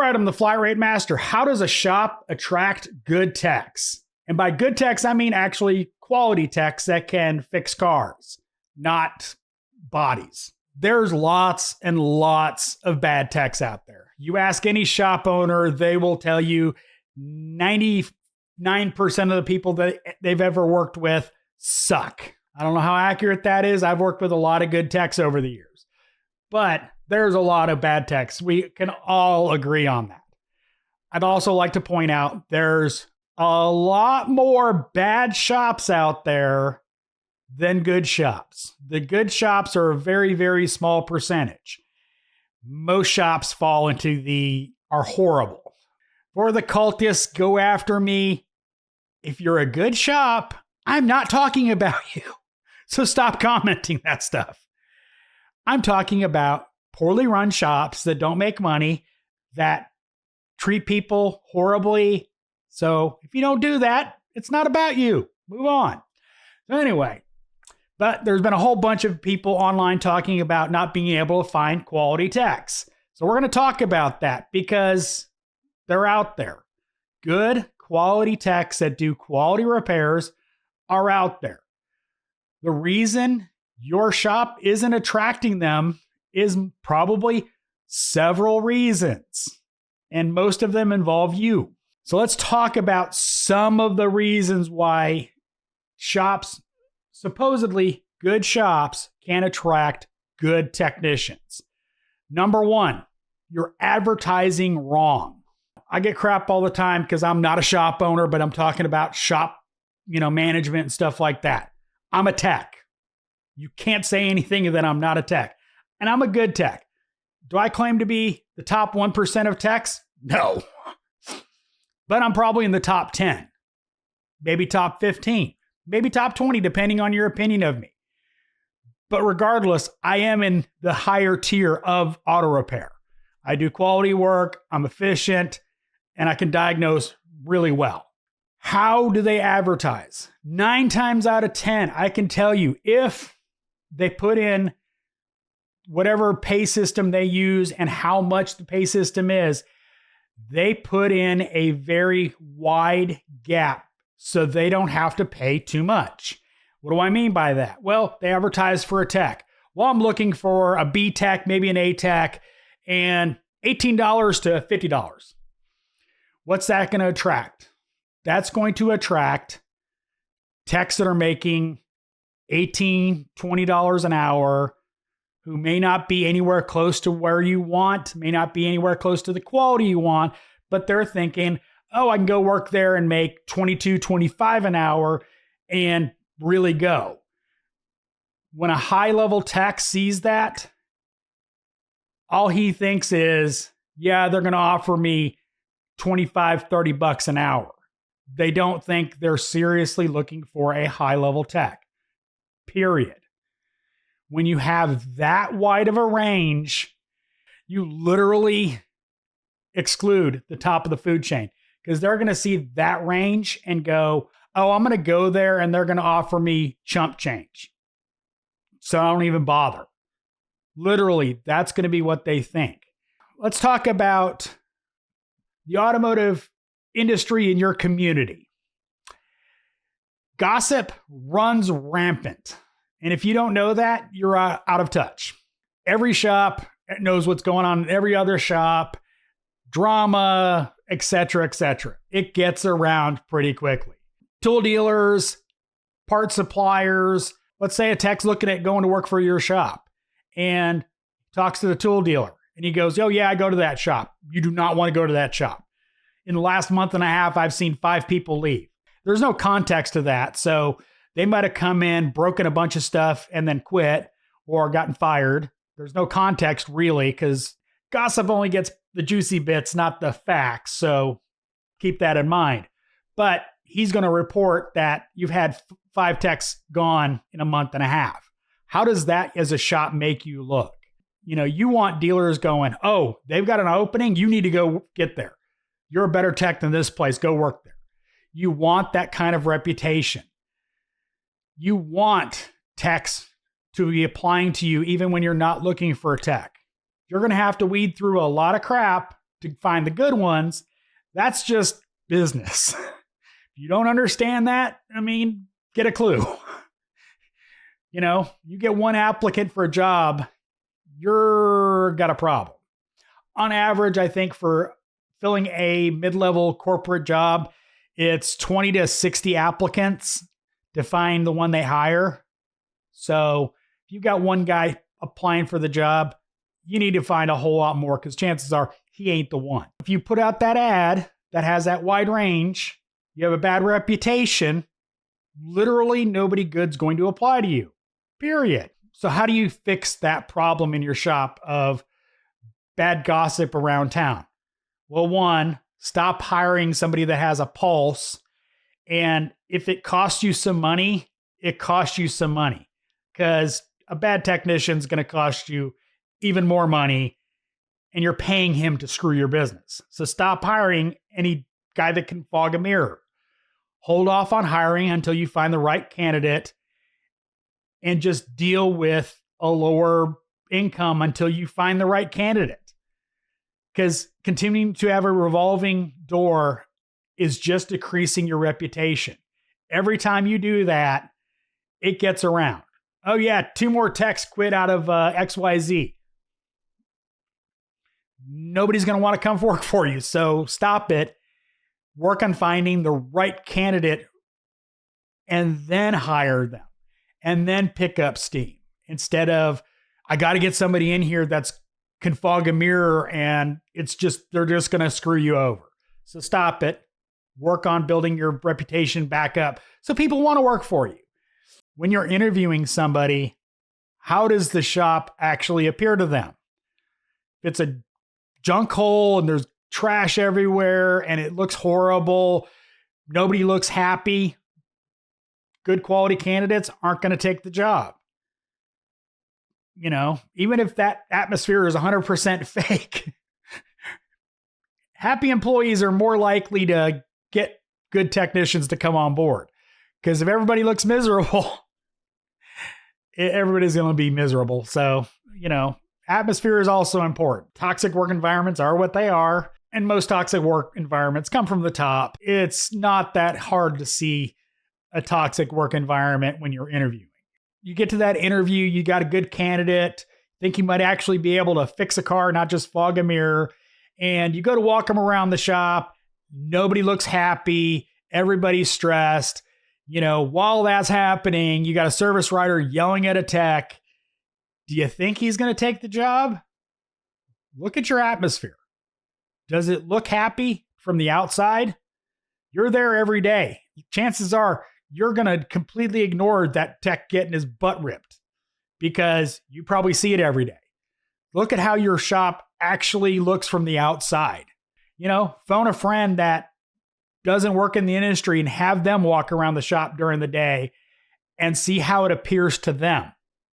right, I'm the Flat Rate Master. How does a shop attract good techs? And by good techs, I mean actually quality techs that can fix cars, not bodies. There's lots and lots of bad techs out there. You ask any shop owner, they will tell you 99% of the people that they've ever worked with suck. I don't know how accurate that is. I've worked with a lot of good techs over the years, but there's a lot of bad techs. We can all agree on that. I'd also like to point out there's a lot more bad shops out there than good shops. The good shops are a very, very small percentage. Most shops fall into are horrible. For the cultists, go after me. If you're a good shop, I'm not talking about you. So stop commenting that stuff. I'm talking about poorly run shops that don't make money, that treat people horribly. So if you don't do that, it's not about you. Move on. So anyway, but there's been a whole bunch of people online talking about not being able to find quality techs. So we're going to talk about that because they're out there. Good quality techs that do quality repairs are out there. The reason your shop isn't attracting them is probably several reasons, and most of them involve you. So let's talk about some of the reasons why shops, supposedly good shops, can attract good technicians. Number one, you're advertising wrong. I get crap all the time because I'm not a shop owner, but I'm talking about shop, management and stuff like that. I'm a tech. You can't say anything that I'm not a tech. And I'm a good tech. Do I claim to be the top 1% of techs? No. But I'm probably in the top 10. Maybe top 15. Maybe top 20, depending on your opinion of me. But regardless, I am in the higher tier of auto repair. I do quality work, I'm efficient, and I can diagnose really well. How do they advertise? 9 times out of 10, I can tell you if they put in whatever pay system they use and how much the pay system is, they put in a very wide gap so they don't have to pay too much. What do I mean by that? Well, they advertise for a tech. Well, I'm looking for a B tech, maybe an A tech, and $18 to $50. What's that going to attract? That's going to attract techs that are making $18, $20 an hour, who may not be anywhere close to where you want, may not be anywhere close to the quality you want, but they're thinking, oh, I can go work there and make $22, $25 an hour and really go. When a high-level tech sees that, all he thinks is, yeah, they're going to offer me $25, $30 an hour. They don't think they're seriously looking for a high-level tech, period. When you have that wide of a range, you literally exclude the top of the food chain because they're going to see that range and go, oh, I'm going to go there and they're going to offer me chump change. So I don't even bother. Literally, that's going to be what they think. Let's talk about the automotive industry in your community. Gossip runs rampant. And if you don't know that, you're out of touch. Every shop knows what's going on in every other shop, drama, etc., etc. It gets around pretty quickly. Tool dealers, part suppliers. Let's say a tech's looking at going to work for your shop and talks to the tool dealer. And he goes, oh yeah, I go to that shop. You do not want to go to that shop. In the last month and a half, I've seen 5 people leave. There's no context to that. So they might have come in, broken a bunch of stuff, and then quit or gotten fired. There's no context really because gossip only gets the juicy bits, not the facts. So keep that in mind. But he's going to report that you've had 5 techs gone in a month and a half. How does that as a shop make you look? You want dealers going, oh, they've got an opening. You need to go get there. You're a better tech than this place. Go work there. You want that kind of reputation. You want techs to be applying to you even when you're not looking for a tech. You're going to have to weed through a lot of crap to find the good ones, that's just business. If you don't understand that, I mean, get a clue. You know, you get one applicant for a job, you're got a problem. On average, I think for filling a mid-level corporate job, it's 20 to 60 applicants to find the one they hire. So if you've got one guy applying for the job, you need to find a whole lot more because chances are he ain't the one. If you put out that ad that has that wide range, you have a bad reputation, literally nobody good's going to apply to you, period. So how do you fix that problem in your shop of bad gossip around town? Well, one, stop hiring somebody that has a pulse. And if it costs you some money, it costs you some money because a bad technician is going to cost you even more money and you're paying him to screw your business. So stop hiring any guy that can fog a mirror. Hold off on hiring until you find the right candidate and just deal with a lower income until you find the right candidate. Because continuing to have a revolving door is just decreasing your reputation. Every time you do that, it gets around. Oh yeah, 2 more techs quit out of XYZ. Nobody's going to want to come work for you. So stop it. Work on finding the right candidate and then hire them and then pick up steam instead of, I got to get somebody in here that's can fog a mirror and they're just going to screw you over. So stop it. Work on building your reputation back up so people want to work for you. When you're interviewing somebody, how does the shop actually appear to them? If it's a junk hole and there's trash everywhere and it looks horrible, nobody looks happy, good quality candidates aren't going to take the job. You know, even if that atmosphere is 100% fake, happy employees are more likely to get good technicians to come on board. Because if everybody looks miserable, everybody's going to be miserable. So, you know, atmosphere is also important. Toxic work environments are what they are. And most toxic work environments come from the top. It's not that hard to see a toxic work environment when you're interviewing. You get to that interview, you got a good candidate, think you might actually be able to fix a car, not just fog a mirror. And you go to walk them around the shop. Nobody looks happy. Everybody's stressed. You know, while that's happening, you got a service writer yelling at a tech. Do you think he's going to take the job? Look at your atmosphere. Does it look happy from the outside? You're there every day. Chances are you're going to completely ignore that tech getting his butt ripped because you probably see it every day. Look at how your shop actually looks from the outside. You know, phone a friend that doesn't work in the industry and have them walk around the shop during the day and see how it appears to them.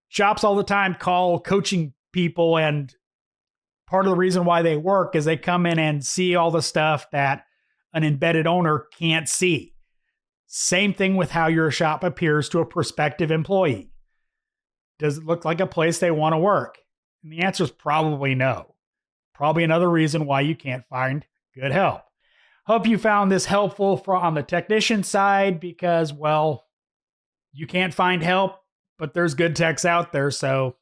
Shops all the time call coaching people, and part of the reason why they work is they come in and see all the stuff that an embedded owner can't see. Same thing with how your shop appears to a prospective employee. Does it look like a place they want to work? And the answer is probably no. Probably another reason why you can't find good help. Hope you found this helpful on the technician side because, well, you can't find help, but there's good techs out there, so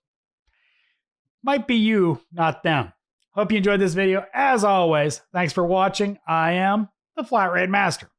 might be you, not them. Hope you enjoyed this video. As always, thanks for watching. I am the Flat Rate Master.